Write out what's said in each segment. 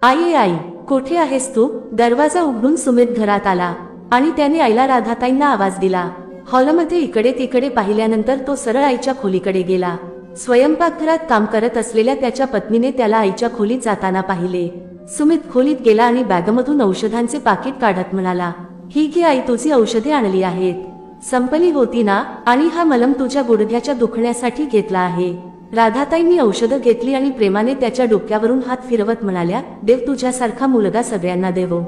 आई आई, कुठे आहेस तू? दरवाजा उघडून सुमित घरात आला आणि त्याने आईला राधाताईंना आवाज दिला. हॉलमध्ये इकडे तिकडे पाहिल्यानंतर तो सरळ आईच्या खोलीकडे गेला. स्वयंपाकघरात काम करत असलेल्या त्याच्या पत्नीने त्याला आईच्या खोलीत जाताना पाहिले. सुमित खोलीत गेला आणि बॅगमधून औषधांचे पाकिट काढत म्हणाला, ही घे आई, तुझी औषधे आणली आहेत. संपली होती ना, आणि हा मलम तुझ्या गुडघ्याच्या दुखण्यासाठी घेतला आहे. राधाताईंनी औषधं घेतली आणि प्रेमाने त्याच्या डोक्यावरून हात फिरवत म्हणाल्या, देव तुझ्यासारखा मुलगा सगळ्यांना देवो.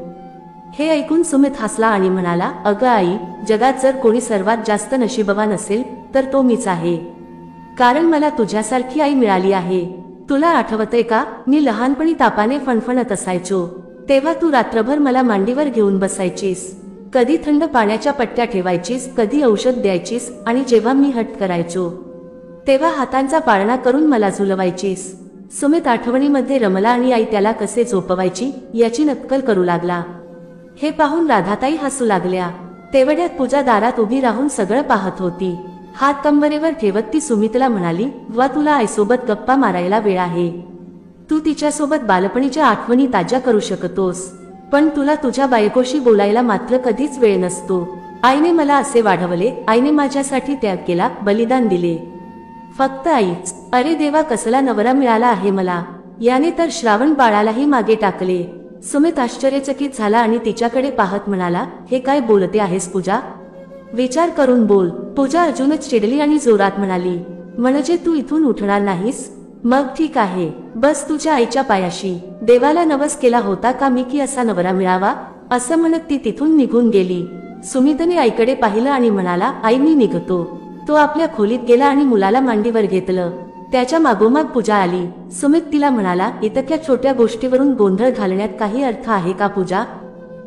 हे ऐकून सुमित हसला आणि म्हणाला, अगं आई, जगात जर कोणी सर्वात जास्त नशीबवान असेल तर तो मीच आहे. कारण मला तुझ्यासारखी आई मिळाली आहे. तुला आठवतंय का, मी लहानपणी तापाने फणफणत असायचो तेव्हा तू रात्रभर मला मांडीवर घेऊन बसायचीस. कधी थंड पाण्याच्या पट्ट्या ठेवायचीस, कधी औषध द्यायचीस, आणि जेव्हा मी हट्ट करायचो तेव्हा हातांचा पाळणा करून मला झुलवायचीस. सुमित आठवणीमध्ये रमला आणि आई त्याला कसे झोपवायची याची नक्कल करू लागला. हे पाहून राधाताई हसू लागल्या. तेवढ्यात पूजा दारात उभी राहून सगळं पाहत होती. हात कंबरेवर ठेवत ती सुमितला म्हणाली, वा, तुला आईसोबत गप्पा मारायला वेळ आहे. तू तिच्यासोबत बालपणीच्या आठवणी ताज्या करू शकतोस, पण तुला तुझ्या बायकोशी बोलायला मात्र कधीच वेळ नसतो. आईने मला असे वाढवले, आईने माझ्यासाठी त्याग केला, बलिदान दिले. फक्त आईच. अरे देवा, कसला नवरा मिळाला आहे मला. याने तर श्रावण बाळालाही मागे टाकले. सुमित आश्चर्यचकित झाला आणि तिच्याकडे पाहत म्हणाला, हे काय बोलते आहेस पूजा? विचार करून बोल. पूजा अजूनच चिडली आणि जोरात म्हणाली, म्हणजे तू इथून उठणार नाहीस? मग ठीक आहे, बस तुझ्या आईच्या पायाशी. देवाला नवस केला होता का मी की असा नवरा मिळावा? असं म्हणत ती तिथून निघून गेली. सुमितने आईकडे पाहिलं आणि म्हणाला, आई, मी निघतो. तो आपल्या खोलीत गेला आणि मुलाला मांडीवर घेतलं. त्याच्या मागोमाग पूजा आली. सुमित तिला म्हणाला, इतक्या छोट्या गोष्टीवरून गोंधळ घालण्यात काही अर्थ आहे का पूजा?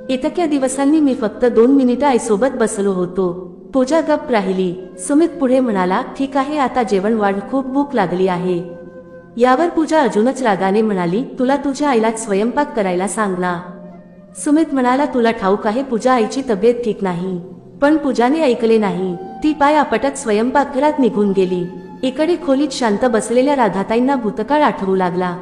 इतक्या दिवसांनी मी फक्त 2 मिनिटं आईसोबत बसलो होतो. पूजा गप्प राहिली. सुमित पुढे म्हणाला, ठीक आहे, आता जेवण वाढ, खूप भूक लागली आहे. यावर पूजा अजूनच रागाने म्हणाली, तुला तुझ्या आईलाच स्वयंपाक करायला सांग ना. सुमित म्हणाला, तुला ठाऊक आहे पूजा, आईची तब्येत ठीक नाही. पण पूजाने ऐकले नाही. ती पाय आपटत स्वयंपाकघरात निघून गेली. इकडे खोलीत शांत बसलेल्या राधाताईंना भूतकाळ आठवू लागला.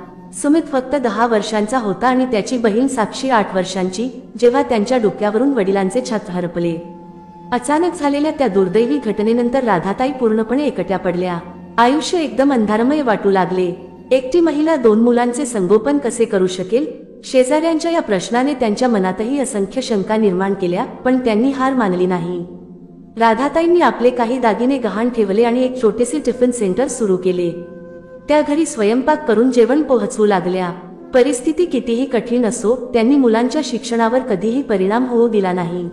सुमित फक्त 10 वर्षांचा होता आणि त्याची बहीण साक्षी 8 वर्षांची, जेव्हा त्यांच्या डोक्यावरून वडिलांचे छत हरपले. अचानक झालेल्या त्या दुर्दैवी घटनेनंतर राधाताई पूर्णपणे एकट्या पडल्या. आयुष्य एकदम अंधारमय वाटू लागले. एकटी महिला 2 मुलांचे संगोपन कसे करू शकेल? शेजाऱ्यांच्या या प्रश्नाने त्यांच्या मनातही असंख्य शंका निर्माण केल्या, पण त्यांनी हार मानली नाही. राधाताईंनी आपले काही दागिने गहाण ठेवले आणि एक छोटेसे टिफिन सेंटर सुरू केले. त्या घरी स्वयंपाक करून जेवण पोहोचवू लागल्या. परिस्थिती कितीही कठीण असो, त्यांनी मुलांच्या शिक्षणावर कधीही परिणाम होऊ दिला नाही.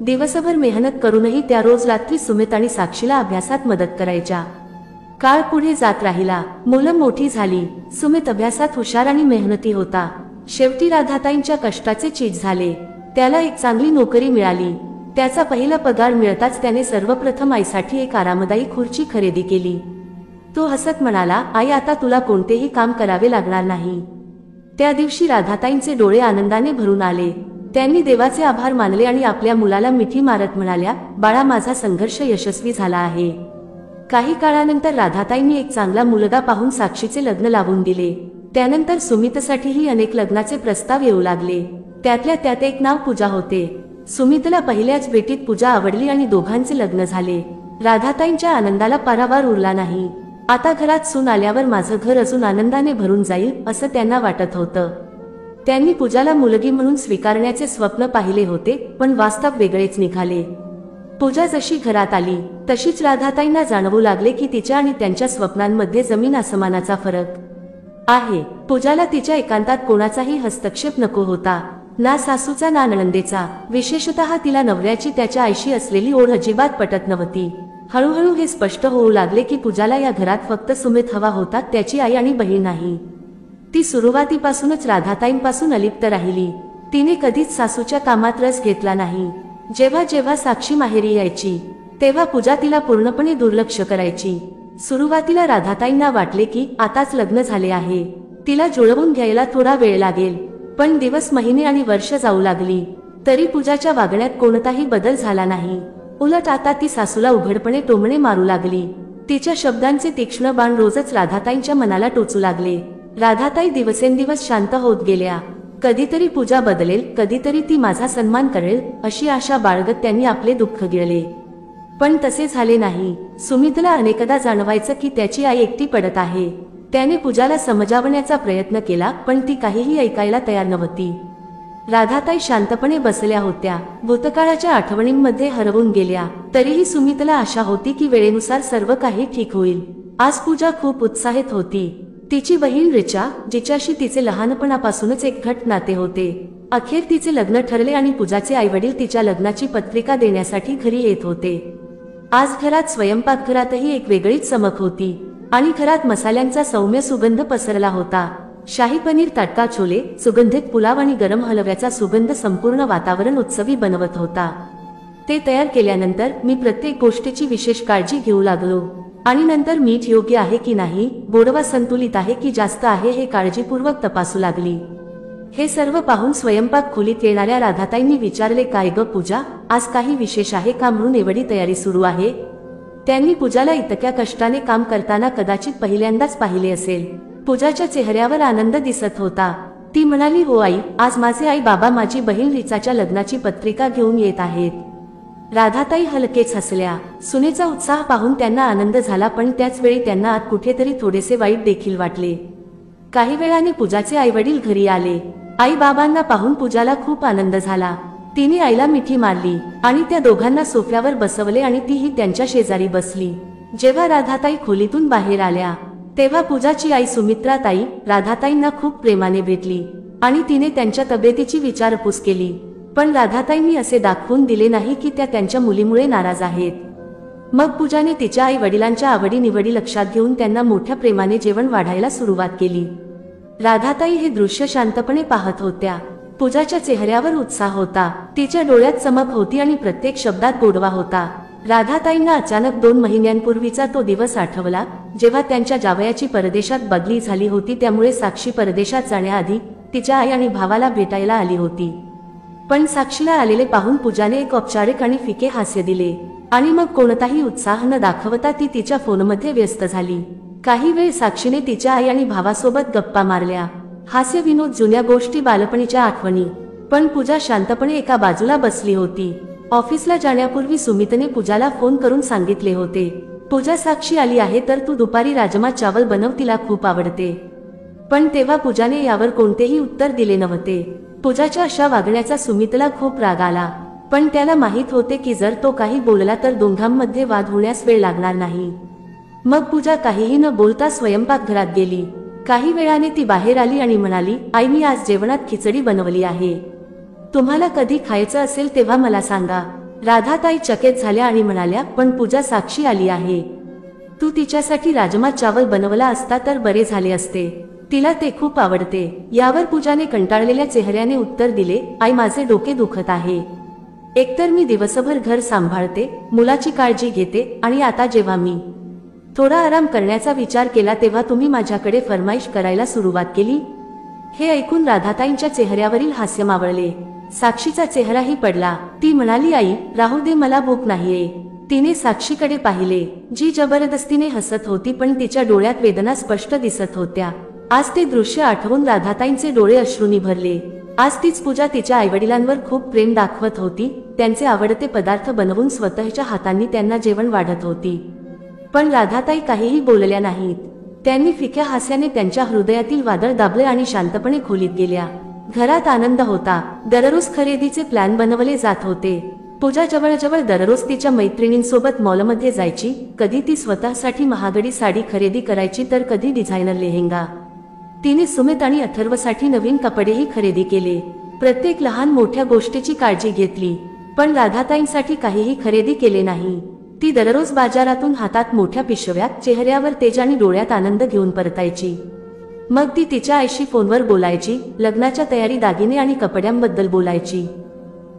दिवसभर मेहनत करूनही त्या रोज रात्री सुमित आणि साक्षीला अभ्यासात मदत करायच्या. काळ पुढे जात राहिला. मुलं मोठी झाली. सुमित अभ्यासात हुशार आणि मेहनती होता. शेवटी राधाताईंच्या कष्टाचे चीज झाले. त्याला एक चांगली नोकरी मिळाली. त्याचा पहिला पगार मिळताच त्याने सर्वप्रथम आईसाठी एक आरामदायी खुर्ची खरेदी केली. तो हसत म्हणाला, आई, आता तुला कोणतेही काम करावे लागणार नाही. त्या दिवशी राधाताईंचे डोळे आनंदाने भरून आले. त्यांनी देवाचे आभार मानले आणि आपल्या मुलाला मिठी मारत म्हणाल्या, बाळा, माझा संघर्ष यशस्वी झाला आहे. काही काळानंतर राधाताईंनी एक चांगला मुलगा पाहून साक्षीचे लग्न लावून दिले. त्यानंतर सुमितसाठीही अनेक लग्नाचे प्रस्ताव येऊ लागले. त्यातल्या त्यात एक नाव पूजा होते. सुमितला पहिल्याच भेटीत पूजा आवडली आणि दोघांचे लग्न झाले. राधाताईंच्या आनंदाला पारावार उरला नाही. आता घरात सून आल्यावर माझं घर अजून आनंदाने भरून जाईल असं त्यांना वाटत होतं. त्यांनी पूजाला मुलगी म्हणून स्वीकारण्याचे स्वप्न पाहिले होते, पण वास्तव वेगळेच निघाले. पूजा जशी घरात आली तशीच राधाताईंना जाणवू लागले की तिच्या आणि त्यांच्या स्वप्नांमध्ये जमीन आसमानाचा फरक आहे. पूजाला तिच्या एकांतात कोणाचाही हस्तक्षेप नको होता, ना सासूचा ना नणंदेचा. विशेषतः तिला नवऱ्याची त्याच्या आईशी असलेली ओढ अजिबात पटत नव्हती. हळूहळू हे स्पष्ट होऊ लागले की पूजाला या घरात फक्त सुमित हवा होता, त्याची आई आणि बहीण नाही. ती सुरुवातीपासूनच राधाताईंपासून अलिप्त राहिली. तिने कधीच सासूच्या कामात रस घेतला नाही. जेव्हा जेव्हा साक्षी माहेरी यायची तेव्हा पूजा तिला पूर्णपणे दुर्लक्ष करायची. सुरुवातीला राधाताईंना वाटले की आताच लग्न झाले आहे, तिला जुळवून घ्यायला थोडा वेळ लागेल. पण दिवस, महिने आणि वर्ष जाऊ लागली तरी पूजाच्या वागण्यात कोणताही बदल झाला नाही. उलट आता ती सासूला उघडपणे टोमणे मारू लागली. तिच्या शब्दांचे तीक्ष्ण बाण रोजच राधाताईंच्या मनाला टोचू लागले. राधाताई दिवसेंदिवस शांत होत गेल्या. कधीतरी पूजा बदलेल, कधीतरी ती माझा सन्मान करेल अशी आशा बाळगत त्यांनी आपले दुःख गिळले. पण तसे झाले नाही. सुमितला अनेकदा जाणवायचं की त्याची आई एकटी पडत आहे. त्याने पूजाला समजावण्याचा प्रयत्न केला, पण ती काहीही ऐकायला तयार नव्हती. राधाताई शांतपणे बसल्या होत्या, भूतकाळाच्या आठवणींमध्ये हरवून गेल्या. तरीही सुमितला आशा होती की वेळेनुसार सर्व काही ठीक होईल. आज पूजा खूप उत्साहित होती. तिची बहीण रिचा, जिच्याशी तिचे लहानपणापासूनच एक घट्ट नाते होते, अखेर तिचे लग्न ठरले आणि पूजाचे आईवडील तिच्या लग्नाची पत्रिका देण्यासाठी घरी येत होते. आज घरात स्वयंपाकघरातही एक वेगळीच चमक होती आणि घरात मसाल्यांचा सौम्य सुगंध पसरला होता. शाही पनीर, ताटका छोले, सुगंधित पुलाव आणि गरम हलव्याचा सुगंध संपूर्ण वातावरण उत्सवी बनवत होता. ते तयार केल्यानंतर मी प्रत्येक गोष्टीची विशेष काळजी घेऊ लागलो आणि नंतर मीठ योग्य आहे की नाही, गोडवा संतुलित आहे की जास्त आहे हे काळजीपूर्वक तपासू लागली. हे सर्व पाहून स्वयंपाक खोलीत येणाऱ्या राधाताईंनी विचारले, काय ग पूजा, आज काही विशेष आहे का म्हणून एवढी तयारी सुरू आहे? त्यांनी पूजाला इतक्या कष्टाने काम करताना कदाचित पहिल्यांदाच पाहिले असेल. पूजाच्या चेहऱ्यावर आनंद दिसत होता. ती म्हणाली, हो आई, आज माझे आई बाबा माझी बहीण रिचाच्या लग्नाची पत्रिका घेऊन येत आहेत. राधाताई हलकेच हसल्या. सुनेचा उत्साह पाहून त्यांना आनंद झाला, पण त्याच वेळी त्यांना आत कुठेतरी थोडेसे वाईट देखील वाटले. काही वेळाने पूजाचे आईवडील घरी आले. आई बाबांना पाहून पूजाला खूप आनंद झाला. तिने आईला मिठी मारली आणि त्या दोघांना सोफ्यावर बसवले आणि तीही त्यांच्या शेजारी बसली. जेव्हा राधाताई खोलीतून बाहेर आल्या तेव्हा पूजाची आई सुमित्रा ताई राधाताईंना खूप प्रेमाने भेटली आणि तिने त्यांच्या तब्येतीची विचारपूस केली. पण राधाताईंनी असे दाखवून दिले नाही की त्या त्यांच्या मुलीमुळे नाराज आहेत. मग पूजाने तिच्या आई वडिलांच्या आवडीनिवडी लक्षात घेऊन त्यांना मोठ्या प्रेमाने जेवण वाढायला सुरुवात केली. राधाताई हे दृश्य शांतपणे पाहत होत्या. पूजाच्या चेहऱ्यावर उत्साह होता, तिच्या डोळ्यात चमक होती आणि प्रत्येक शब्दात गोडवा होता. राधाताईंना अचानक 2 महिन्यांपूर्वीचा तो दिवस आठवला, जेव्हा त्यांच्या जावयाची परदेशात बदली झाली होती. त्यामुळे साक्षी परदेशात जाण्याआधी तिच्या आई आणि भावाला भेटायला आली होती. पण साक्षीला आलेले पाहून पूजाने एक औपचारिक आणि फिके हास्य दिले आणि मग कोणताही उत्साह न दाखवता ती तिच्या फोनमध्ये व्यस्त झाली. काही वेळ साक्षीने तिच्या आई आणि भावासोबत गप्पा मारल्या. हास्य, विनोद, जुन्या गोष्टी, बालपणीच्या आठवणी. पण पूजा शांतपणे एका बाजूला बसली होती. ऑफिसला जाण्यापूर्वी सुमितने पूजाला फोन करून सांगितले होते, पूजा, साक्षी आली आहे तर तू दुपारी राजमा चावल बनव, तिला खूप आवडते. पण तेव्हा पूजाने यावर कोणतेही उत्तर दिले नव्हते. पूजाच्या अशा वागण्याचा सुमितला खूप राग आला, पण त्याला माहित होते की जर तो काही बोलला तर दोघांमध्ये वाद होण्यास वेळ लागणार नाही. मग पूजा काहीही न बोलता स्वयंपाकघरात गेली. काही वेळाने ती बाहेर आली आणि म्हणाली, आई, मी आज जेवणात खिचडी बनवली आहे. तुम्हाला कधी खायचं असेल तेव्हा मला सांगा. राधाताई चकित झाल्या आणि म्हणाल्या, पण पूजा, साक्षी आली आहे. तू तिच्यासाठी राजमा चावल बनवला असता तर बरे झाले असते. तिला ते खूप आवडते. यावर पूजाने कंटाळलेल्या चेहऱ्याने उत्तर दिले, आई, माझे डोके दुखत आहे. एकतर मी दिवसभर घर सांभाळते, मुलाची काळजी घेते आणि आता जेव्हा मी थोडा आराम करण्याचा विचार केला तेव्हा तुम्ही माझ्याकडे फरमाईश करायला सुरुवात केली. हे ऐकून राधाताईंच्या चेहऱ्यावरील हास्य मावळले. साक्षीचा चेहराही पडला. ती म्हणाली, आई, राहू दे, मला भूक नाहीये. तिने साक्षीकडे पाहिले, जी जबरदस्तीने हसत होती, पण तिच्या डोळ्यात वेदना स्पष्ट दिसत होत्या. आज ते दृश्य आठवून राधाताईंचे डोळे अश्रूंनी भरले. आज तीच पूजा तिच्या आईवडिलांवर खूप प्रेम दाखवत होती. त्यांचे आवडते पदार्थ बनवून स्वतःच्या हातांनी त्यांना जेवण वाढत होती. पण राधाताई काहीही बोलल्या नाहीत. त्यांनी फिक्या हास्याने त्यांच्या हृदयातील वादळ दाबले आणि शांतपणे खोलीत गेल्या. घरात आनंद होता. दररोज खरेदीचे प्लॅन बनवले जात होते. पूजा जवळजवळ दररोज तिच्या मैत्रिणींसोबत मॉलमध्ये जायची. कधी ती स्वतःसाठी महागडी साडी खरेदी करायची तर कधी डिझायनर लेहेंगा. तिने सुमित आणि अथर्वसाठी नवीन कपडेही खरेदी केले. प्रत्येक लहान मोठ्या गोष्टीची काळजी घेतली. पण राधाताईंसाठी काहीही खरेदी केले नाही. ती दररोज बाजारातून हातात मोठ्या पिशव्यात, चेहऱ्यावर तेज आणि डोळ्यात आनंद घेऊन परतायची. मग ती तिच्या आईशी फोनवर बोलायची, लग्नाच्या तयारी, दागिने आणि कपड्यांबद्दल बोलायची,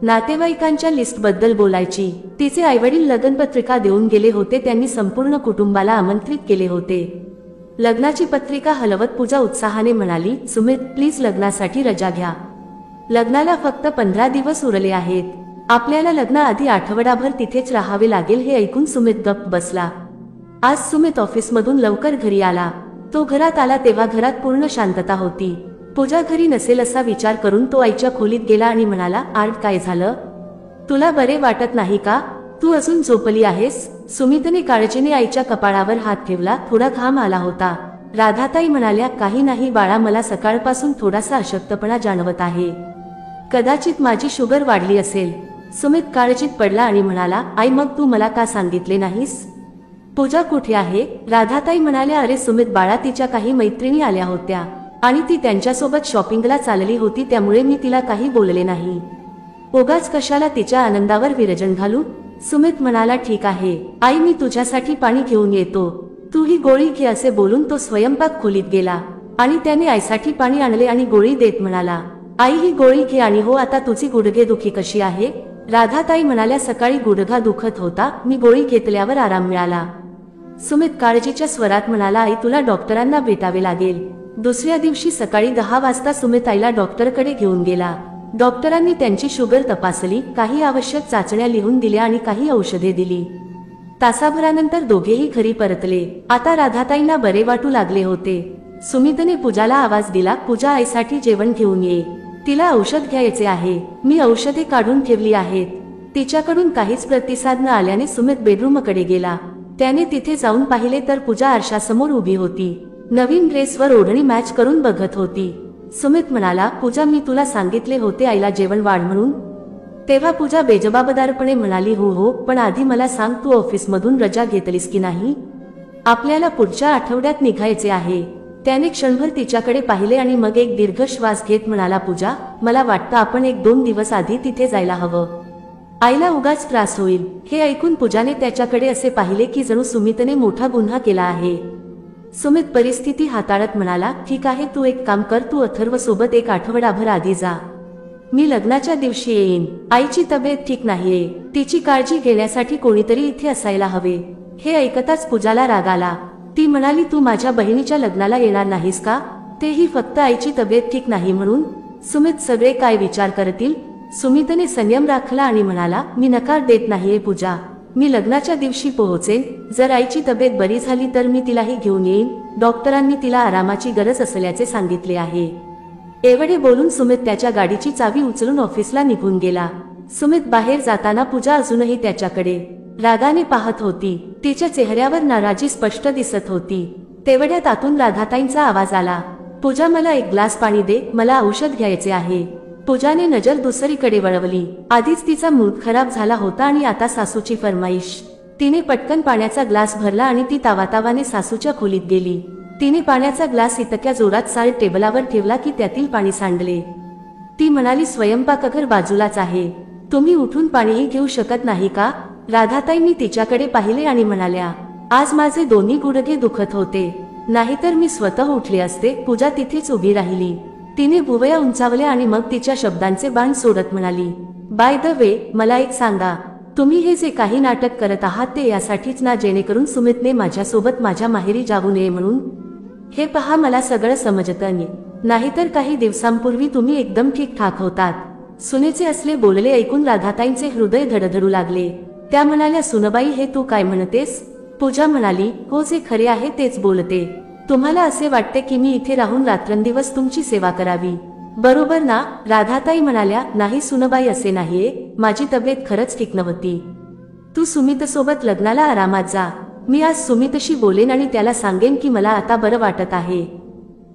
नातेवाईकांच्या लिस्टबद्दल बोलायची. तिचे आईवडील लग्नपत्रिका देऊन गेले होते. त्यांनी संपूर्ण कुटुंबाला आमंत्रित केले होते. लग्नाची पत्रिका हलवत पूजा उत्साहाने म्हणाली, सुमित, प्लीज लग्नासाठी रजा घ्या. लग्नाला फक्त 15 दिवस उरले आहेत. आपल्याला लग्नाआधी आठवडाभर तिथेच राहावे लागेल. हे ऐकून सुमित गप्प बसला. आज सुमित ऑफिसमधून लवकर घरी आला. तो घरात आला तेव्हा घरात पूर्ण शांतता होती. पूजा घरी नसेल असा विचार करून तो आईच्या खोलीत गेला आणि म्हणाला, आर्ट काय झालं? तुला बरे वाटत नाही का? तू अजून झोपली आहेस? सुमितने काळजीने आईच्या कपाळावर हात ठेवला. थोडा घाम आला होता. राधाताई म्हणाल्या, काही नाही बाळा, मला सकाळपासून थोडासा अशक्तपणा जाणवत आहे. कदाचित माझी शुगर वाढली असेल. सुमित काळजीत पडला आणि म्हणाला, आई मग तू मला का सांगितले नाहीस? पूजा कुठे आहे? राधाताई म्हणाल्या, अरे सुमित बाळा, तिच्या काही मैत्रिणी आल्या होत्या आणि ती त्यांच्यासोबत शॉपिंगला चालली होती, त्यामुळे मी तिला काही बोलले नाही. उगाच कशाला तिच्या आनंदावर विरजन घालू? सुमित म्हणाला, ठीक आहे आई, मी तुझ्यासाठी पाणी घेऊन येतो, तू ही गोळी घे. असे बोलून तो स्वयंपाक खोलीत गेला आणि त्याने आईसाठी पाणी आणले आणि गोळी देत म्हणाला, आई ही गोळी घे. आणि हो, आता तुझी गुडघेदुखी कशी आहे? राधाताई म्हणाल्या, सकाळी गुडघा दुखत होता, मी गोळी घेतल्यावर आराम मिळाला. सुमित काळजीच्या स्वरात म्हणाला, आई तुला डॉक्टरांना भेटावे लागेल. दुसऱ्या दिवशी सकाळी 10 वाजता सुमित आईला डॉक्टरकडे घेऊन गेला. डॉक्टरांनी त्यांची शुगर तपासली, काही आवश्यक चाचण्या लिहून दिल्या आणि काही औषधे दिली. तासाभरानंतर दोघेही घरी परतले. आता राधाताईंना बरे वाटू लागले होते. सुमितने पूजाला आवाज दिला, पूजा, आईसाठी जेवण घेऊन ये, तिला औषध घ्यायचे आहे. मी औषधे काढून ठेवली आहेत. तिच्याकडून काहीच प्रतिसाद न आल्याने सुमित बेडरूमकडे गेला. त्याने तिथे जाऊन पाहिले तर पूजा आरशासमोर उभी होती. नवीन ड्रेसवर ओढणी मॅच करून बघत होती. सुमित म्हणाला, पूजा, मी तुला सांगितले होते आईला जेवण वाढ म्हणून. तेव्हा पूजा बेजबाबदारपणे म्हणाली, हो हो, पण आधी मला सांग, तू ऑफिसमधून रजा घेतलीस की नाही? आपल्याला पुढच्या आठवड्यात निघायचे आहे. त्याने क्षणभर तिच्याकडे पाहिले आणि मग एक दीर्घ श्वास घेत म्हणाला, पूजा, मला वाटतं आपण 1-2 दिवस आधी तिथे जायला हवं. आईला उगाच त्रास होईल. हे ऐकून पूजाने त्याच्याकडे असे पाहिले की जणू सुमितने मोठा गुन्हा केला आहे. सुमित परिस्थिती हाताळत म्हणाला, ठीक आहे, तू एक काम कर, तू अथर्व सोबत 1 आठवडाभर आधी जा. मी लग्नाच्या दिवशी येईन. आईची तब्येत ठीक नाहीये, तिची काळजी घेण्यासाठी कोणीतरी इथे असायला हवे. हे ऐकताच पूजाला राग आला. ती म्हणाली, तू माझ्या बहिणीच्या लग्नाला येणार नाहीस का? तेही फक्त आईची तब्येत ठीक नाही म्हणून? सुमित, सगळे काय विचार करतील? सुमितने संयम राखला आणि म्हणाला, मी नकार देत नाहीये पूजा, मी लग्नाच्या दिवशी पोहोचेन. जर आईची तब्येत बरी झाली तर मी तिलाही घेऊन येईन. डॉक्टरांनी तिला आरामाची गरज असल्याचे सांगितले आहे. एवढे बोलून सुमित त्याच्या गाडीची चावी उचलून ऑफिसला निघून गेला. सुमित बाहेर जाताना पूजा अजूनही त्याच्याकडे रागाने पाहत होती. तिच्या चेहऱ्यावर नाराजी स्पष्ट दिसत होती. तेवढ्यात आतून राधाताईंचा आवाज आला, पूजा, मला 1 ग्लास पाणी दे, मला औषध घ्यायचे आहे. पूजाने नजर दुसरीकडे वळवली. आधीच तिचा मूड खराब झाला होता आणि आता सासूची फरमाईश. तिने पटकन पाण्याचा ग्लास भरला आणि ती तावातावाने सासूच्या खोलीत गेली. तिने पाण्याचा ग्लास इतक्या जोरात साल्ट टेबलावर ठेवला की त्यातील पाणी सांडले. ती म्हणाली, स्वयंपाकघर बाजूलाच आहे, तुम्ही उठून पाणीही घेऊ शकत नाही का? राधाताईंनी तिच्याकडे पाहिले आणि म्हणाल्या, आज माझे दोन्ही गुडघे दुखत होते, नाहीतर मी स्वतः उठले असते. पूजा तिथेच उभी राहिली. तिने भुवया उंचावल्या आणि मग तिच्या शब्दांचे बाण सोडत म्हणाली, बाय द वे, मला एक सांगा, तुम्ही हे जे काही नाटक करत आहात ते यासाठीच ना, जेणेकरून सुमितने माझ्यासोबत माझ्या माहेरी जाऊ नये म्हणून? हे पहा, मला सगळं समजतं, नाहीतर काही दिवसांपूर्वी तुम्ही एकदम ठीकठाक होतात. सुनेचे असले बोलले ऐकून राधाताईंचे हृदय धडधडू लागले. त्या म्हणाल्या, सुनबाई, हे तू काय म्हणतेस? पूजा म्हणाली, हो, जे खरे आहे तेच बोलते. तुम्हाला असे वाटते की मी इथे राहून रात्रंदिवस तुमची सेवा करावी, बरोबर ना? राधाताई म्हणाल्या, नाही सुनबाई, असे नाहीये, माझी तब्येत खरंच ठीक नव्हती. तू सुमितसोबत लग्नाला आरामात जा. मी आज सुमितशी बोलेन आणि त्याला सांगेन की मला आता बरं वाटत आहे.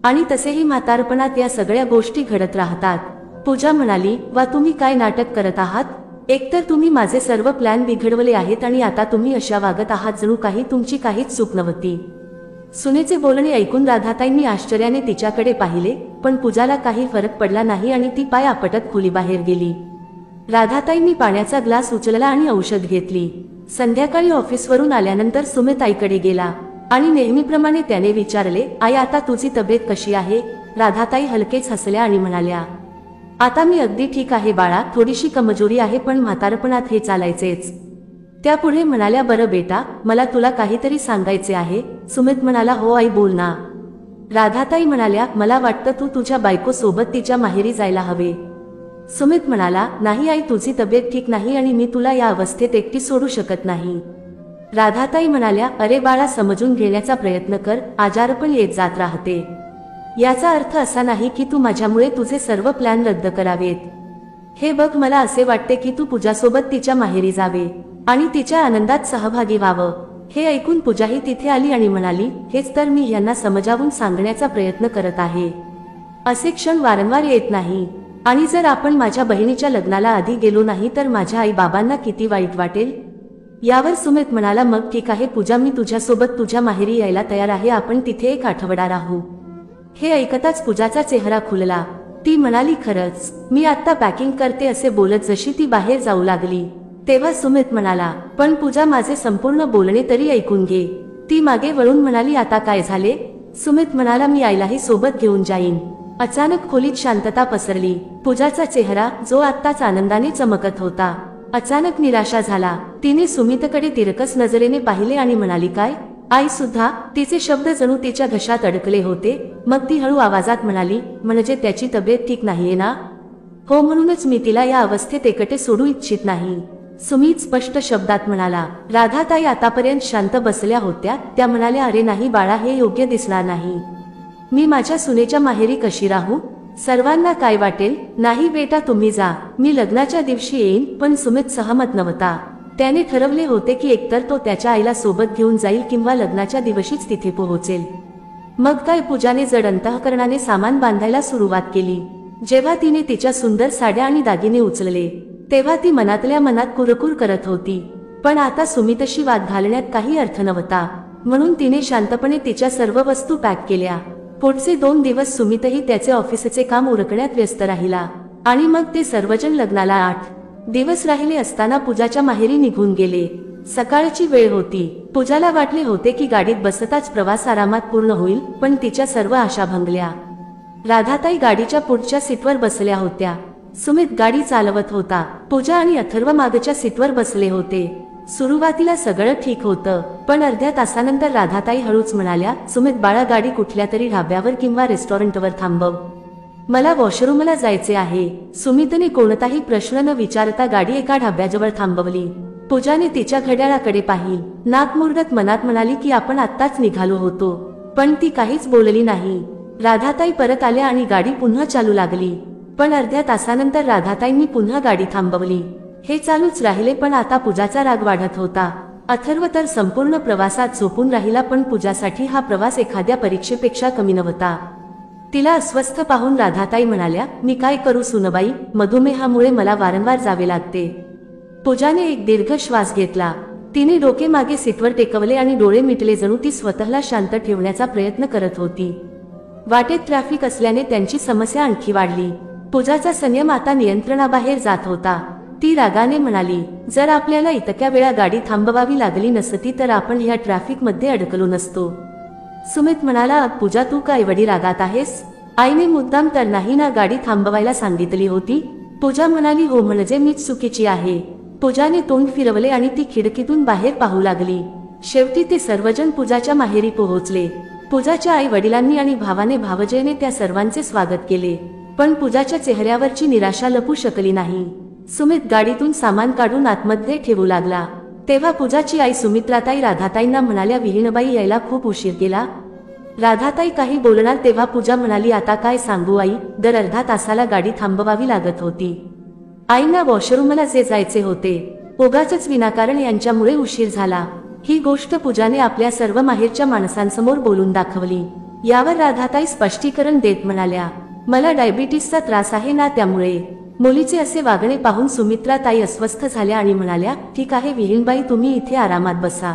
आणि तसेही म्हातारपणात या सगळ्या गोष्टी घडत राहतात. पूजा म्हणाली, वा, तुम्ही काय नाटक करत आहात? एकतर तुम्ही माझे सर्व प्लॅन बिघडवले आहेत आणि आता तुम्ही अशा वागत आहात जणू काही तुमची काहीच चूक नव्हती. सुनेचे बोलणे ऐकून राधाताईंनी आश्चर्याने तिच्याकडे पाहिले, पण पूजाला काही फरक पडला नाही आणि ती पाय आपटत खोलीबाहेर गेली. राधाताईंनी पाण्याचा ग्लास उचलला आणि औषध घेतली. संध्याकाळी ऑफिसवरून आल्यानंतर सुमित आईकडे गेला आणि नेहमीप्रमाणे त्याने विचारले, आई, आता तुझी तब्येत कशी आहे? राधाताई हलकेच हसल्या आणि म्हणाल्या, आता मी अगदी ठीक आहे बाळा, थोडीशी कमजोरी आहे, पण म्हातारपणात हे चालायचेच. त्यापुढे म्हणाल्या, बरं बेटा, मला तुला काहीतरी सांगायचे आहे. सुमित म्हणाला, हो आई, बोल ना. राधाताई म्हणाल्या, मला वाटतं तू तुझ्या बायकोसोबत तिच्या माहेरी जायला हवे. सुमित म्हणाला, नाही आई, तुझी तब्येत ठीक नाही आणि मी तुला या अवस्थेत एकटी सोडू शकत नाही. राधाताई म्हणाल्या, अरे बाळा, समजून घेण्याचा प्रयत्न कर, आजार पण येत जात राहते. याचा अर्थ असा नाही की तू माझ्यामुळे तुझे सर्व प्लॅन रद्द करावेत. हे बघ, मला असे वाटते की तू पूजासोबत तिच्या माहेरी जावे आणि तिच्या आनंदात सहभागी व्हावं. हे ऐकून पूजाही तिथे आली आणि म्हणाली, हेच तर मी यांना समजावून सांगण्याचा प्रयत्न करत आहे. असे क्षण वारंवार येत नाही आणि जर आपण माझ्या बहिणीच्या लग्नाला आधी गेलो नाही तर माझ्या आई बाबांना किती वाईट वाटेल. यावर सुमित म्हणाला, मग ठीक आहे पूजा, मी तुझ्यासोबत तुझ्या माहेरी यायला तयार आहे. आपण तिथे एक आठवडा राहू. हे ऐकताच पूजाचा चेहरा खुलला. ती म्हणाली, खरंच मी आता पॅकिंग करते, असे बोलत जशी ती बाहेर जाऊ लागली तेव्हा सुमित म्हणाला, पण पूजा, माझे संपूर्ण बोलणे तरी ऐकून घे. ती मागे वळून म्हणाली, आता काय झाले? सुमित म्हणाला, मी आईलाही सोबत घेऊन जाईन. अचानक खोलीत शांतता पसरली. पूजाचा चेहरा, जो आत्ताच आनंदाने चमकत होता, अचानक निराशा झाला. तिने सुमितकडे तिरकस नजरेने पाहिले आणि म्हणाली, काय? आई सुद्धा? तिचे शब्द जणू तिच्या घशात अडकले होते. मग ती हळू आवाजात म्हणाली, म्हणजे त्याची तब्येत ठीक नाहीये ना? हो, म्हणूनच मी तिला या अवस्थेत एकटे सोडू इच्छित नाही. सुमित स्पष्ट शब्दात म्हणाला. राधाताई आतापर्यंत शांत बसल्या होत्या. त्या म्हणाल्या, अरे नाही बाळा, हे योग्य दिसणार नाही. मी माझ्या सुनेच्या माहेरी कशी राहू? सर्वांना काय वाटेल? नाही बेटा, तुम्ही जा, मी लग्नाच्या दिवशी येईन. पण सुमित सहमत नव्हता. त्याने ठरवले होते की एकतर तो त्याच्या आईला सोबत घेऊन जाईल किंवा लग्नाच्या दिवशीच तिथे पोहोचेल. मग काय, पूजाने जड अंतःकरणाने सामान बांधायला सुरुवात केली. जेव्हा तिने तिच्या सुंदर साड्या आणि दागिने उचलले तेव्हा ती मनातल्या मनात कुरकुर करत होती. पण आता सुमितशी वाद घालण्यात काही अर्थ नव्हता, म्हणून तिने शांतपणे तिच्या सर्व वस्तू पॅक केल्या. पुढचे 2 दिवस सुमितही त्याचे ऑफिसचे काम उरकण्यात व्यस्त राहिला आणि मग ते सर्वजण लग्नाला 8 दिवस राहिले असताना पूजाच्या माहेरी निघून गेले. सकाळची वेळ होती. पूजाला वाटले होते की गाडीत बसताच प्रवास आरामात पूर्ण होईल, पण तिच्या सर्व आशा भंगल्या. राधाताई गाडीच्या पुढच्या सीटवर बसल्या होत्या. सुमित गाडी चालवत होता. पूजा आणि अथर्व मागच्या सीटवर बसले होते. सुरुवातीला सगळं ठीक होतं, पण अर्ध्या तासानंतर राधाताई हळूच म्हणाल्या, सुमित बाळा, गाडी कुठल्या तरी ढाब्यावर किंवा रेस्टॉरंटवर थांबव, मला वॉशरूमला जायचे आहे. सुमितने कोणताही प्रश्न न विचारता गाडी एका ढाब्याजवळ थांबवली. पूजाने तिच्या घड्याळाकडे पाहिली. नाक मुरडत मनात म्हणाली की आपण आत्ताच निघालो होतो, पण ती काहीच बोलली नाही. राधाताई परत आल्या आणि गाडी पुन्हा चालू लागली. पण अर्ध्या तासानंतर राधाताईंनी पुन्हा गाडी थांबवली. हे चालूच राहिले, पण आता पूजाचा राग वाढत होता. अथर्व तर संपूर्ण प्रवासात झोपून राहिला, पण पूजासाठी हा प्रवास एखाद्या परीक्षेपेक्षा कमी नव्हता. तिला अस्वस्थ पाहून राधाताई म्हणाल्या, मी काय करू सुनबाई, मधुमेहामुळे मला वारंवार जावे लागते. पूजाने एक दीर्घ श्वास घेतला. तिने डोके मागे सीटवर टेकवले आणि डोळे मिटले, जणू ती स्वतःला शांत ठेवण्याचा प्रयत्न करत होती. वाटेत ट्रॅफिक असल्याने त्यांची समस्या आणखी वाढली. पूजाचा संयम आता नियंत्रणाबाहेर जात होता. ती रागाने म्हणाली, जर आपल्याला इतक्या वेळा गाडी थांबवावी लागली नसती तर आपण ह्या ट्रॅफिक मध्ये अडकलो नसतो. सुमित म्हणाला, पूजा, तू का एवढी रागात आहेस? आईने मुद्दाम तर नाही ना गाडी थांबवायला सांगितली होती? पूजा म्हणाली, हो, म्हणजे मीच चुकीची आहे. पूजाने तोंड फिरवले आणि ती खिडकीतून बाहेर पाहू लागली. शेवटी ते सर्वजण पूजाच्या माहेरी पोहोचले. पूजाच्या आई वडिलांनी आणि भावाने भावजेने त्या सर्वांचे स्वागत केले, पण पूजाच्या चेहऱ्यावरची निराशा लपू शकली नाही. सुमित गाडीतून सामान काढून आतमध्ये ठेवू लागला. तेव्हा पूजाची आई सुमित्राताई राधाताईंना म्हणाल्या, विहीणबाई यायला खूप उशीर केला. राधाताई काही बोलणार तेव्हा पूजा म्हणाली, आता काय सांगू आई, दर अर्धा तासाला गाडी थांबवावी लागत होती. आईंना वॉशरूमला जायचे होते. उगाचच विनाकारण यांच्यामुळे उशीर झाला. ही गोष्ट पूजाने आपल्या सर्व माहेरच्या माणसांसमोर बोलून दाखवली. यावर राधाताई स्पष्टीकरण देत म्हणाल्या, मला डायबिटीसचा त्रास आहे ना, त्यामुळे. मुलीचे असे वागणे पाहून सुमित्राताई अस्वस्थ झाल्या आणि म्हणाल्या, ठीक आहे विहीणबाई, तुम्ही इथे आरामात बसा.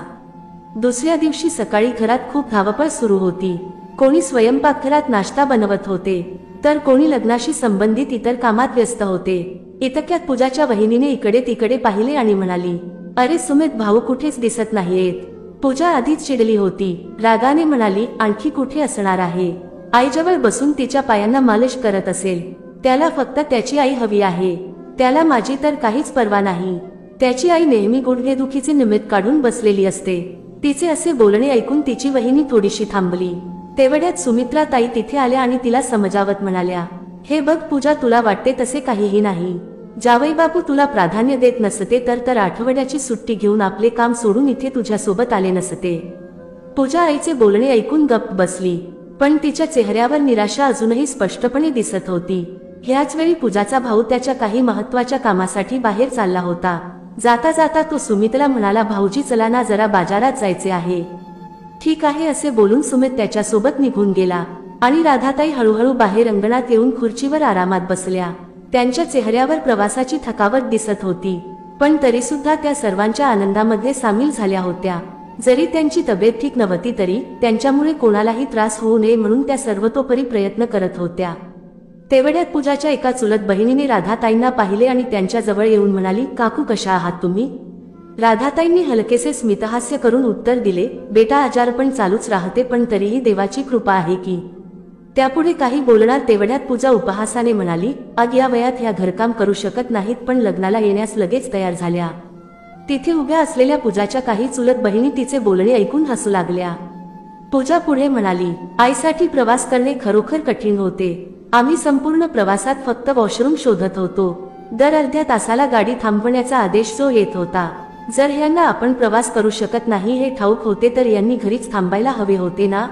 दुसऱ्या दिवशी सकाळी घरात खूप धावपळ सुरू होती. कोणी स्वयंपाकघरात नाश्ता बनवत होते, तर कोणी लग्नाशी संबंधित इतर कामात व्यस्त होते. इतक्यात पूजाच्या वहिनीने इकडे तिकडे पाहिले आणि म्हणाली, अरे सुमित भाऊ कुठेच दिसत नाहीयेत. पूजा आधीच चिडली होती. रागाने म्हणाली, आणखी कुठे असणार आहे? आईजवळ बसून तिच्या पायांना मालिश करत असेल. त्याला फक्त त्याची आई हवी आहे. त्याला माझी तर काहीच पर्वा नाही. त्याची आई नेहमी गुडघेदुखीचे निमित्त काढून बसलेली असते. तिचे असे बोलणे ऐकून तिची वहिनी थोडीशी थांबली. तेवढ्यात सुमित्राताई तिथे आल्या आणि तिला समजावत म्हणाल्या, हे बघ पूजा, तुला वाटते तसे काहीही नाही. जावई बापू तुला प्राधान्य देत नसते तर आठवड्याची सुट्टी घेऊन आपले काम सोडून इथे तुझ्यासोबत आले नसते। पूजा आईचे बोलणे ऐकून गप्प बसली, पण तिच्या चेहऱ्यावर निराशा अजूनही स्पष्टपणे दिसत होती। ह्याच वेळी पूजाचा भाऊ त्याच्या काही महत्त्वाच्या कामासाठी बाहेर चालला होता। जाता जाता तो सुमितला म्हणाला, भाऊजी चला ना, जरा बाजारात जायचे आहे। ठीक आहे असे बोलून सुमित त्याच्यासोबत निघून गेला आणि राधाताई हळूहळू बाहेर अंगणात येऊन खुर्चीवर आरामात बसल्या। त्यांच्या चेहऱ्यावर प्रवासाची थकावट दिसत होती, पण तरी सुद्धा त्या सर्वांच्या आनंदामध्ये सामील झाल्या होत्या। जरी त्यांची तब्येत ठीक नव्हती तरी त्यांच्यामुळे कोणालाही त्रास होऊ नये म्हणून त्या सर्वतोपरी प्रयत्न करत होत्या। तेवढ्यात पूजाच्या एका चुलत बहिणीने राधाताईंना पाहिले आणि त्यांच्या जवळ येऊन म्हणाली, काकू कशा आहात तुम्ही? राधाताईंनी हलकेसे स्मितहास्य करून उत्तर दिले, बेटा आजारपण चालूच राहते, पण तरीही देवाची कृपा आहे की। त्यापुढे काही बोलणार तेवढ्यात पूजा उपहासाने म्हणाली, अग या वयात ह्या घरकाम करू शकत नाहीत, पण लग्नाला येण्यास लगेच तयार झाल्या। तिथे उभ्या असलेल्या पूजाच्या काही चुलत बहिणी तिचे बोलणे ऐकून हसू लागल्या। पूजा पुढे म्हणाली, आईसाठी प्रवास करणे खरोखर कठीण होते। आम्ही संपूर्ण प्रवासात फक्त वॉशरूम शोधत होतो। दर अर्ध्या तासाला गाडी थांबवण्याचा आदेश जो येत होता। जर ह्यांना आपण प्रवास करू शकत नाही हे ठाऊक होते तर यांनी घरीच थांबायला हवे होते ना।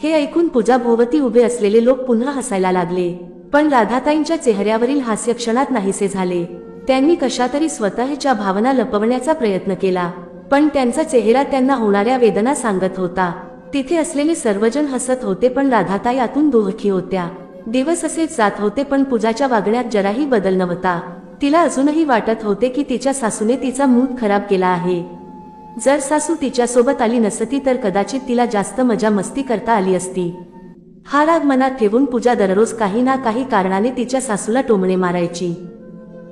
हे ऐकून पूजा भोवती उभे असलेले लोक पुन्हा हसायला लागले, पण राधाताईंच्या चेहऱ्यावरील हास्य क्षणात नाहीसे झाले। त्यांनी कशातरी स्वतःच्या भावना लपवण्याचा प्रयत्न केला, पण त्यांचा चेहरा त्यांना होणाऱ्या वेदना सांगत होता। तिथे असलेले सर्वजण हसत होते, पण राधाताई आतून दुःखी होत्या। दिवस असेच जात होते, पण पूजाच्या वागण्यात जराही बदल नव्हता। तिला अजूनही वाटत होते की तिच्या सासूने तिचा मूड खराब केला आहे। जर सासू तिच्यासोबत आली नसती तर कदाचित तिला जास्त मजा मस्ती करता आली असती। हा राग मनात ठेवून पूजा दररोज काही ना काही कारणाने तिच्या सासूला टोमणे मारायची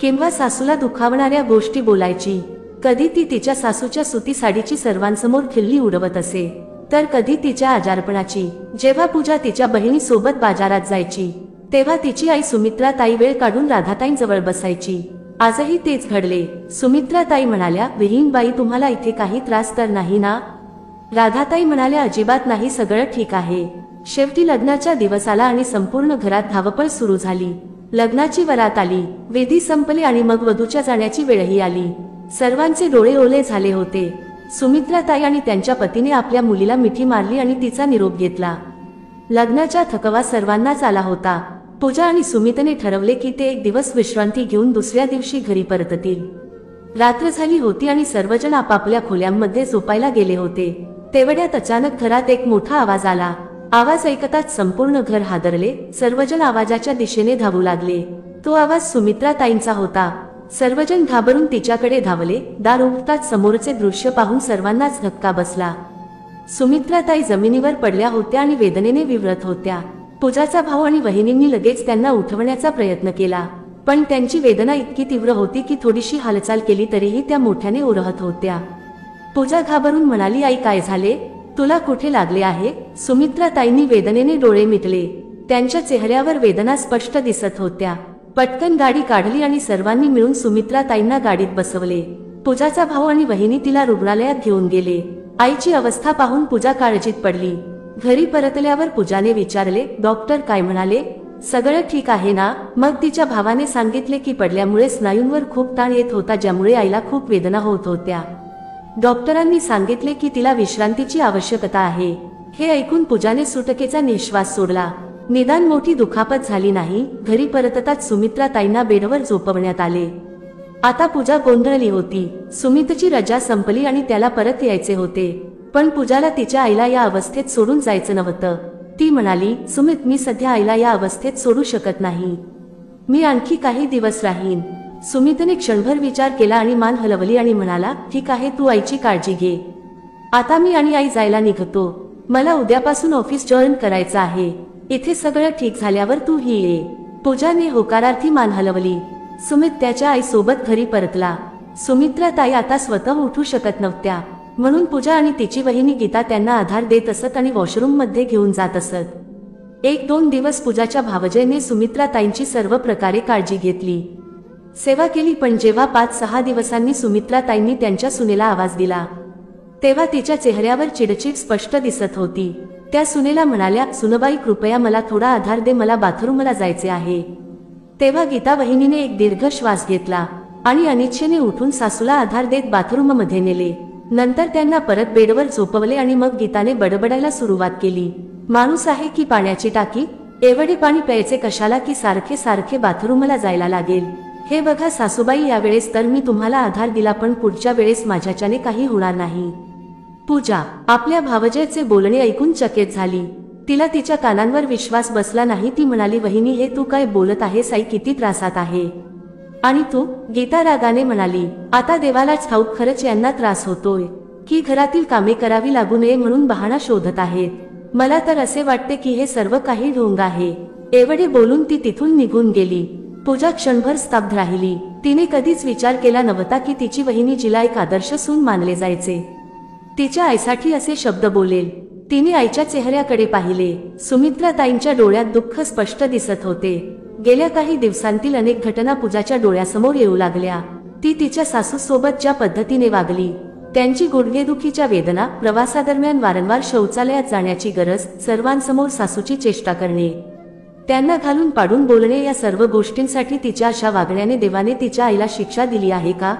किंवा सासूला दुखावणाऱ्या गोष्टी बोलायची। कधी ती तिच्या सासूच्या सुती साडीची सर्वांसमोर खिल्ली उडवत असे, तर कधी तिच्या आजारपणाची। जेव्हा पूजा तिच्या बहिणी सोबत बाजारात जायची तेव्हा तिची आई सुमित्रा ताई वेळ काढून राधाताईंजवळ बसायची। आजही तेच घडले। सुमित्रा ताई म्हणाल्या, विहीनबाई तुम्हाला इथे काही त्रास तर नाही ना? राधाताई म्हणाल्या, अजिबात नाही, सगळं ठीक आहे। शेवटी लग्नाचा दिवस आला आणि संपूर्ण घरात धावपळ सुरू झाली। लग्नाची वरात आली, विधी संपले आणि मग वधूच्या जाण्याची वेळही आली। सर्वांचे डोळे ओले झाले होते। सुमित्रा ताई आणि त्यांच्या पतीने आपल्या मुलीला मिठी मारली आणि तिचा निरोप घेतला। लग्नाचा थकवा सर्वांनाच आला होता। पूजा आणि सुमितने ठरवले की ते एक दिवस विश्रांती घेऊन दुसऱ्या दिवशी घरी परततील। रात्र झाली होती आणि सर्वजण आपापल्या खोल्यांमध्ये झोपायला गेले होते। तेवढ्यात अचानक घरात एक मोठा आवाज आला। आवाज ऐकताच संपूर्ण घर हादरले। सर्वजण आवाजाच्या दिशेने धावू लागले। तो आवाज सुमित्रा ताईंचा होता। सर्वजण घाबरून तिच्याकडे धावले। दार उघडताच समोरचे दृश्य पाहून सर्वांनाच धक्का बसला। सुमित्रा ताई जमिनीवर पडल्या होत्या आणि वेदनेने विव्हळत होत्या। पूजाचा भाऊ आणि वहिनींनी लगेच त्यांना उठवण्याचा प्रयत्न केला, पण त्यांची वेदना इतकी तीव्र होती की थोडीशी हालचाल केली तरीही त्या मोठ्याने ओरडत होत्या। पूजा घाबरून म्हणाली, आई काय झाले? तुला कुठे लागले आहे? सुमित्रा ताईंनी वेदनेने डोळे मिटले। त्यांच्या चेहऱ्यावर वेदना स्पष्ट दिसत होत्या। पटकन गाडी काढली आणि सर्वांनी मिळून सुमित्रा ताईंना गाडीत बसवले। पूजाचा भाऊ आणि वहिनी तिला रुग्णालयात घेऊन गेले। आईची अवस्था पाहून पूजा काळजीत पडली। घरी परतल्यावर पूजाने विचारले, डॉक्टर काय म्हणाले? सगळं ठीक आहे ना? मग तिच्या भावाने सांगितले की पडल्यामुळे स्नायूंवर खूप ताण येत होता, ज्यामुळे आईला खूप वेदना होत होत्या। डॉक्टरांनी सांगितले की तिला विश्रांतीची आवश्यकता आहे। हे ऐकून पूजाने सुटकेचा निश्वास सोडला। निदान मोठी दुखापत झाली नाही। घरी परतताच सुमित्रा ताईंना बेडवर झोपवण्यात आले। आता पूजा गोंधळली होती। सुमितची रजा संपली आणि त्याला परत यायचे होते, पण पूजाला तिच्या आईला या अवस्थेत सोडून जायचं नव्हतं। ती म्हणाली, सुमित मी सध्या आईला या अवस्थेत सोडू शकत नाही। मी आणखी काही दिवस राहीन। सुमितने क्षणभर विचार केला आणि मान हलवली आणि म्हणाला, ठीक आहे, तू आईची काळजी घे। आता मी आणि आई जायला निघतो। मला उद्यापासून ऑफिस जॉईन करायचं आहे। इथे सगळं ठीक झाल्यावर तू ही ये। पूजाने होकारार्थी मान हलवली। सुमित त्याच्या आईसोबत घरी परतला। सुमित्रा ताई आता स्वतः उठू शकत नव्हत्या, म्हणून पूजा आणि तिची वहिनी गीता त्यांना आधार देत असत आणि वॉशरूम मध्ये घेऊन जात असत। एक दोन दिवस पूजाच्या भावजेने सुमित्रा ताईंची सर्व प्रकारे काळजी घेतली, सेवा केली, पण जेव्हा 5-6 दिवसांनी सुमित्रा ताईंनी त्यांच्या सुनेला आवाज दिला तेव्हा तिच्या चेहऱ्यावर चिडचिड स्पष्ट दिसत होती। त्या सुनेला म्हणाल्या, सुनबाई कृपया मला थोडा आधार दे, मला बाथरूमला जायचे आहे। तेव्हा गीता वहिनीने एक दीर्घ श्वास घेतला आणि अनिच्छेने उठून सासूला आधार देत बाथरूममध्ये नेले. नंतर त्यांना परत बेडवर झोपवले आणि मग गीताने बडबडायला सुरुवात केली. माणूस आहे की पाण्याची टाकी? एवढे पाणी प्यायचे कशाला की सारखे सारखे बाथरूमला जायला लागेल? हे बघा सासूबाई, यावेळेस तर मी तुम्हाला आधार दिला, पण पुढच्या वेळेस माझ्याच्याने काही होणार नाही. पूजा आपल्या भावजेचे बोलणे ऐकून चकित झाली. तिला तिच्या कानांवर विश्वास बसला नाही. ती म्हणाली, वहिनी हे तू काय बोलत आहेस? आई किती त्रासात आहे. आणि तू? गीता रागाने म्हणाली, आता देवालाच ठाऊक खरंच यांना त्रास होतोय की घरातील कामे करावी लागू नये म्हणून बहाणा शोधत आहेत. मला तर असे वाटते की हे सर्व काही ढोंग आहे. एवढे बोलून ती तिथून निघून गेली. पूजा क्षणभर स्तब्ध राहिली. तिने कधीच विचार केला नव्हता की तिची वहिनी, जिला एक आदर्श सून मानले जायचे, तिच्या आईसाठी असे शब्द बोलेल. तिने आईच्या चेहऱ्याकडे पाहिले. सुमित्राताईंच्या डोळ्यात दुःख स्पष्ट दिसत होते. गेल्या काही दिवसांतील अनेक घटना पूजाच्या डोळ्यासमोर येऊ लागल्या. ती तिच्या सासूसोबत ज्या पद्धतीने वागली, त्यांची गुडघेदुखीच्या वेदना, प्रवासादरम्यान वारंवार शौचालयात जाण्याची गरज, सर्वांसमोर सासूची चेष्टा करणे, त्यांना घालून पाडून बोलणे, या सर्व गोष्टींसाठी तिच्या अशा वागण्याने देवाने तिच्या आईला शिक्षा दिली आहे का,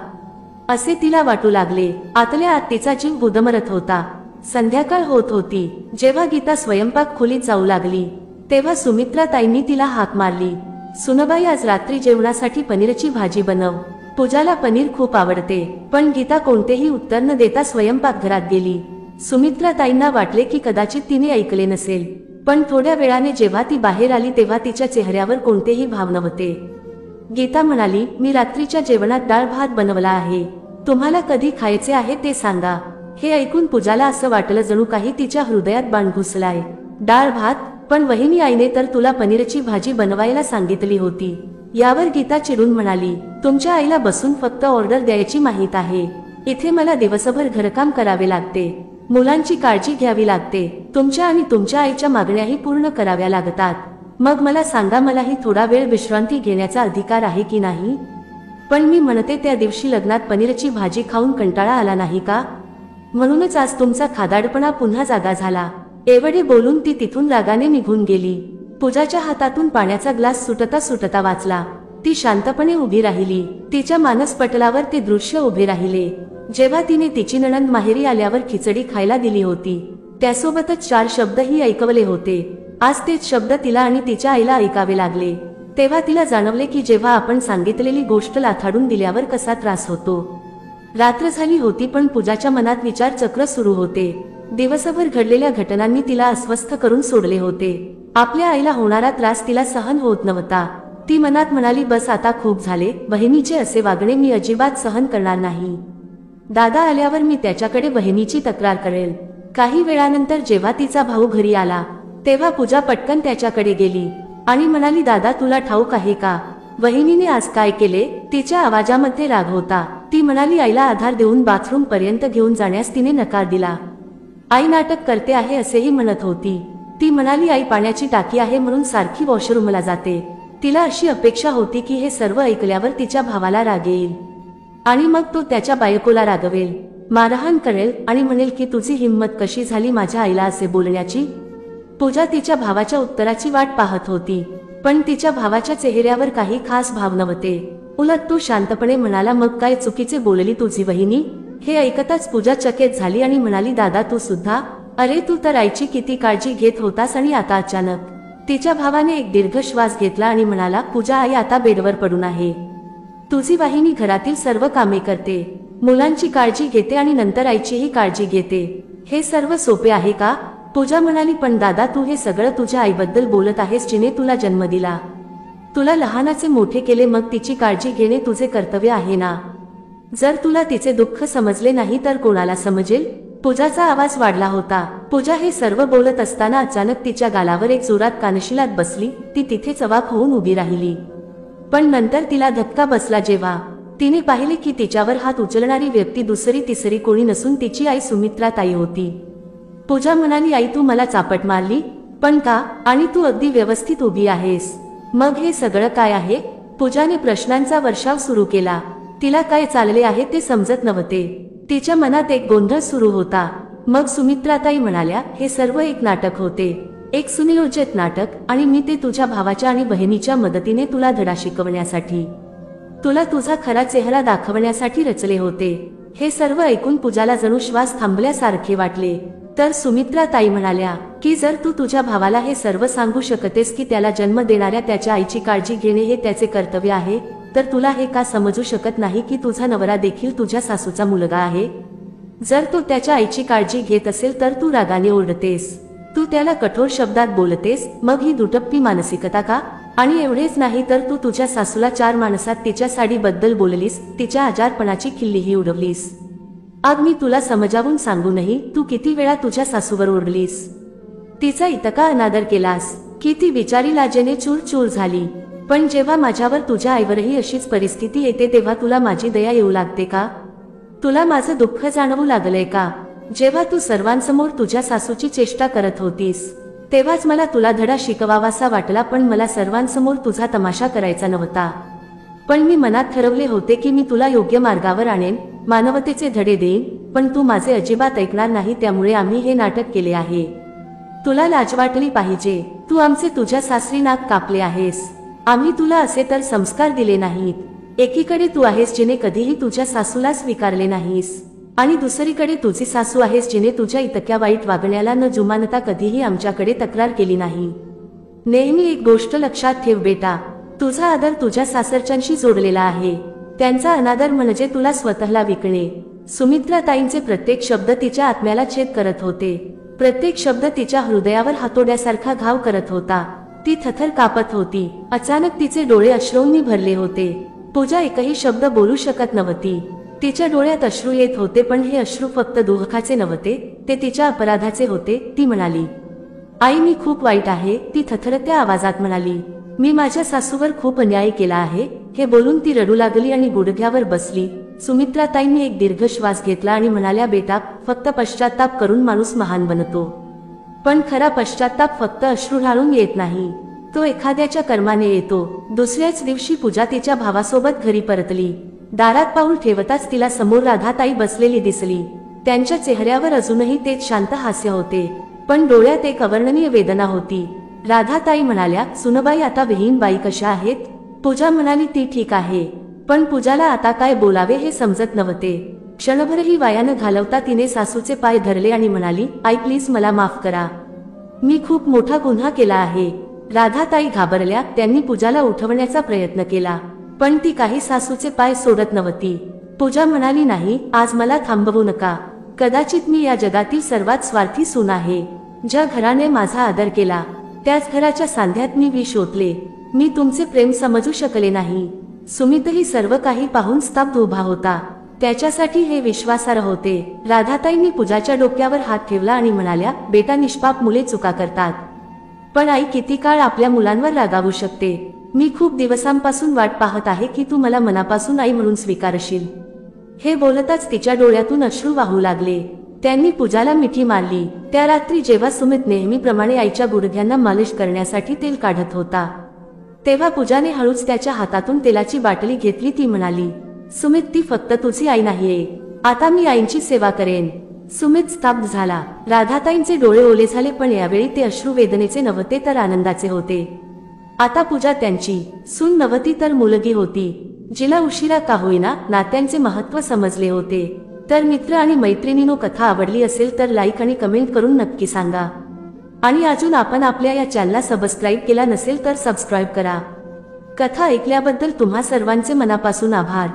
असे तिला वाटू लागले. आतल्या आत तिचा जीव गुदमरत होता. संध्याकाळ होत होती. जेव्हा गीता स्वयंपाक खोलीत जाऊ लागली तेव्हा सुमित्राताईंनी तिला हाक मारली, सुनबाई आज रात्री जेवणासाठी पनीरची भाजी बनव. पूजाला पनीर खूप आवडते. पण गीता कोणतेही उत्तर न देता स्वयंपाकघरात गेली. सुमित्राताईंना वाटले की कदाचित तिने ऐकले नसेल, पण थोड्या वेळाने जेव्हा ती बाहेर आली तेव्हा तिच्या चेहऱ्यावर कोणतेही भाव नव्हते. गीता म्हणाली, मी रात्रीच्या जेवणात डाळ भात बनवला आहे. तुम्हाला कधी खायचे आहे ते सांगा. हे ऐकून पूजाला असं वाटलं जणू काही तिच्या हृदयात बाण घुसलाय. डाळ भात? पण वहिनी, आईने तर तुला पनीरची भाजी बनवायला सांगितली होती. यावर गीता चिडून म्हणाली, तुमच्या आईला बसून फक्त ऑर्डर द्यायची माहीत आहे. इथे मला दिवसभर घरकाम करावे लागते, मुलांची काळजी घ्यावी लागते, तुमच्या आणि तुमच्या आईच्या मागण्याही पूर्ण कराव्या लागतात. मग मला सांगा, मलाही थोडा वेळ विश्रांती घेण्याचा अधिकार आहे की नाही? पण मी म्हणते, त्या दिवशी लग्नात पनीरची भाजी खाऊन कंटाळा आला नाही का? म्हणूनच आज तुमचा खादाडपणा पुन्हा जागा झाला. एवढे बोलून ती तिथून रागाने निघून गेली. पूजाच्या हातातून पाण्याचा ग्लास सुटता सुटता वाचला. ती शांतपणे उभी राहिली. तिच्या मानसपटलावर ते दृश्य उभे राहिले जेव्हा तिने तिची नणंद माहेरी आल्यावर खिचडी खायला दिली होती. त्यासोबतच 4 शब्दही ऐकवले होते. आज तेच शब्द तिला आणि तिच्या आईला ऐकावे लागले. तेव्हा तिला जाणवले की जेव्हा आपण सांगितलेली गोष्ट लाथाडून दिल्यावर कसा त्रास होतो. रात्र झाली होती, पण पूजाच्या मनात विचार चक्र सुरू होते. दिवसभर घडलेल्या घटनांनी तिला अस्वस्थ करून सोडले होते. आपल्या आईला होणारा त्रास तिला सहन होत नव्हता. ती मनात म्हणाली, बस आता खूप झाले. बहिणीचे असे वागणे मी अजिबात सहन करणार नाही. दादा आल्यावर मी त्याच्याकडे बहिणीची तक्रार करेल. काही वेळानंतर जेव्हा तिचा भाऊ घरी आला तेव्हा पूजा पटकन त्याच्याकडे गेली आणि म्हणाली, दादा तुला ठाऊक आहे का, वहिनीने आज काय केले? तिच्या आवाजामध्ये राग होता. ती म्हणाली, आईला आधार देऊन बाथरूम पर्यंत घेऊन जाण्यास तिने नकार दिला. आई नाटक करते आहे असेही म्हणत होती. ती म्हणाली, आई पाण्याची टाकी आहे म्हणून सारखी वॉशरूमला जाते. तिला अशी अपेक्षा होती की हे सर्व ऐकल्यावर तिच्या भावाला राग येईल आणि मग तो त्याच्या बायकोला रागवेल, मारहाण करेल आणि म्हणेल की तुझी हिंमत कशी झाली माझ्या आईला असे बोलण्याची. पूजा तिच्या भावाच्या उत्तराची वाट पाहत होती, पण तिच्या भावाच्या चेहऱ्यावर काही खास भाव नव्हते. उलट तो शांतपणे म्हणाला, मग काय चुकीचे बोलली तुझी वहिनी? हे ऐकताच पूजा चकित झाली आणि म्हणाली, दादा तू सुद्धा? अरे तू तर आईची किती काळजी घेत होतास आणि आता अचानक. तिच्या भावाने एक दीर्घ श्वास घेतला आणि म्हणाला, पूजा आई आता बेडवर पडून आहे. तुझी वाहिनी घरातील सर्व कामे करते, मुलांची काळजी घेते आणि नंतर आईचीही काळजी घेते. हे सर्व सोपे आहे का? पूजा म्हणाली, पण दादा तू हे सगळं तुझ्या आईबद्दल बोलत आहेस, जिने तुला जन्म दिला, तुला लहानाचे मोठे केले. मग तिची काळजी घेणे तुझे कर्तव्य आहे ना? जर तुला तिचे दुःख समजले नाही तर कोणाला समजेल? पूजाचा आवाज वाढला होता. पूजा हे सर्व बोलत असताना अचानक तिच्या गालावर एक जोरात कानशिलात बसली. ती तिथेच अवाक होऊन उभी राहिली. पण नंतर तिला धक्का बसला जेव्हा तिने पाहिले की तिच्यावर हात उचलणारी व्यक्ती दुसरी तिसरी कोणी नसून तिची आई सुमित्राताई होती. पूजा म्हणाली, आई तू मला चापट मारली, पण का? आणि तू अगदी व्यवस्थित उभी आहेस. मग हे सगळं काय आहे? पूजाने प्रश्नांचा वर्षाव सुरू केला. तिला काय चालले आहे ते समजत नव्हते. तिच्या मनात एक गोंधळ सुरू होता. मग सुमित्राताई म्हणाल्या, हे सर्व एक नाटक होते. एक सुनियोजित नाटक, आणि मी ते तुझ्या भावाच्या आणि बहिणीच्या मदतीने तुला धडा शिकवण्यासाठी, तुला तुझा खरा चेहरा दाखवण्यासाठी रचले होते. हे सर्व ऐकून पूजाला जणू श्वास थांबल्यासारखे वाटले. तर सुमित्रा ताई म्हणाल्या की जर तू तुझ्या भावाला हे सर्व सांगू शकतेस की त्याला जन्म देणाऱ्या त्याच्या आईची काळजी घेणे हे त्याचे कर्तव्य आहे, तर तुला हे का समजू शकत नाही की तुझा नवरा देखील तुझ्या सासूचा मुलगा आहे? जर तो त्याच्या आईची काळजी घेत असेल तर तू रागाने ओरडतेस, तू त्याला कठोर शब्दात बोलतेस. मग ही दुटप्पी मानसिकता का? आणि एवढेच नाही तर तू तुझ्या सासूला 4 माणसात तिच्या साडीबद्दल बोललीस, तिच्या आजारपणाची खिल्लीही उडवलीस. आज मी तुला समजावून सांगूनही तू किती वेळा तुझ्या सासूवर ओरडलीस, तिचा इतका अनादर केलास की ती बिचारी लाजेने चूर झाली. पण जेव्हा माझ्यावर तुझ्या आईवरही अशीच परिस्थिती येते तेव्हा तुला माझी दया येऊ लागते का? तुला माझं दुःख जाणवू लागलंय का? जेव्हा तू सर्वांसमोर तुझ्या सासूची चेष्टा करत होतीस तेव्हाच मला तुला धडा शिकवावासा वाटला, पण मला सर्वांसमोर तुझा तमाशा करायचा नव्हता. पण मी मनात ठरवले होते की मी तुला योग्य मार्गावर आणेन, मानवतेचे धडे देईन. पण तू माझे अजिबात ऐकणार नाही, त्यामुळे आम्ही हे नाटक केले आहे. तुला लाज वाटली पाहिजे. तू आमचे तुझ्या सासरी नाक कापले आहेस. आम्ही तुला असे तर संस्कार दिले नाहीत. एकीकडे तू आहेस जिने कधीही तुझ्या सासूला स्वीकारले नाहीस, आणि दुसरीकडे तुझी सासू आहेस जिने तुझ्या इतक्या वाईट वागण्याला न जुमानता कधीही आमच्याकडे तक्रार केली नाही. नेहमी एक गोष्ट लक्षात ठेव बेटा, तुझा आदर तुझ्या सासरच्यांशी जोडलेला आहे. त्यांचा अनादर म्हणजे तुला स्वतःला विकणे. सुमित्रा ताईंचे प्रत्येक शब्द तिच्या आत्म्याला छेद करत होते. प्रत्येक शब्द तिच्या हृदयावर हातोड्यासारखा घाव करत होता. ती थरथर कापत होती. अचानक तिचे डोळे अश्रूंनी भरले होते. पूजा एकही शब्द बोलू शकत नव्हती. तिच्या डोळ्यात अश्रू येत होते, पण हे अश्रू फक्त दुःखाचे नव्हते, ते तिच्या अपराधाचे होते. ती म्हणाली, आई मी खूप वाईट आहे. ती थरथरत्या आवाजात म्हणाली, मी माझ्या सासूवर खूप अन्याय केला आहे. हे बोलून ती रडू लागली आणि गुडघ्यावर बसली. सुमित्रा ताईंनी एक दीर्घ श्वास घेतला आणि म्हणाल्या, बेटा, फक्त पश्चाताप करून माणूस महान बनतो, पण खरा पश्चाताप फक्त अश्रू ढाळून येत नाही, तो एखाद्याच्या कर्माने येतो. दुसऱ्याच दिवशी पूजा तिच्या भावासोबत घरी परतली. दारात पाऊल ठेवताच तिला समोर राधाताई बसलेली दिसली. त्यांच्या चेहऱ्यावर अजूनही तेच शांत हास्य होते, पण डोळ्यात एक अवर्णनीय वेदना होती. राधाताई म्हणाल्या, सुनबाई, आता विहीनबाई कशा आहेत? पूजा म्हणाली, ती ठीक आहे. पण पूजाला आता काय बोलावे हे समजत नव्हते. क्षणभरही वाया न घालवता तिने सासूचे पाय धरले आणि म्हणाली, आई प्लीज मला माफ करा. मी खूप मोठा गुन्हा केला आहे. राधाताई घाबरल्या. त्यांनी पूजाला उठवण्याचा प्रयत्न केला, पण ती काही सासूचे पाय सोडत नव्हती. पूजा म्हणाली, नाही, आज मला थांबवू नका. कदाचित मी या जगातील सर्वात स्वार्थी सून आहे. ज्या घराने माझा आदर केला त्याच घराच्या सांध्यात मी विष ओतले. मी तुमचे प्रेम समजू शकले नाही. सुमितही सर्व काही पाहून स्तब्ध उभा होता. त्याच्यासाठी हे विश्वासार्ह होते. राधाताईंनी पूजाच्या डोक्यावर हात ठेवला आणि म्हणाल्या, बेटा, निष्पाप मुले चुका करतात, पण आई किती काळ आपल्या मुलांवर रागावू शकते? मी खूप दिवसांपासून वाट पाहत आहे की तू मला मनापासून आई म्हणून स्वीकारशील. हे बोलताच तिच्या डोळ्यातून अश्रू वाहू लागले. त्यांनी पूजाला मिठी मारली. त्या रात्री जेव्हा सुमित नेहमीप्रमाणे आईच्या गुडघ्यांना मालिश करण्यासाठी तेल काढत होता, तेव्हा पूजाने हळूच त्याच्या हातातून तेलाची बाटली घेतली. ती म्हणाली, सुमित, ती फक्त तुझी आई नाहीये. आता मी आईंची सेवा करेन. सुमित स्तब्ध झाला. राधाताईंचे डोळे ओले झाले, पण यावेळी ते अश्रू वेदनेचे नव्हते तर आनंदाचे होते. आता पूजा त्यांची सून नव्हती तर मुलगी होती, जिला उशिरा का होईना नात्यांचे महत्त्व समजले होते. तर मित्र आणि मैत्रिणींनो, कथा आवडली असेल तर लाईक आणि कमेंट करून नक्की सांगा. आणि अजून आपण आपल्या या चॅनलला सबस्क्राईब केला नसेल तर सबस्क्राईब करा. कथा ऐकल्याबद्दल तुम्हा सर्वांचे मनापासून आभार.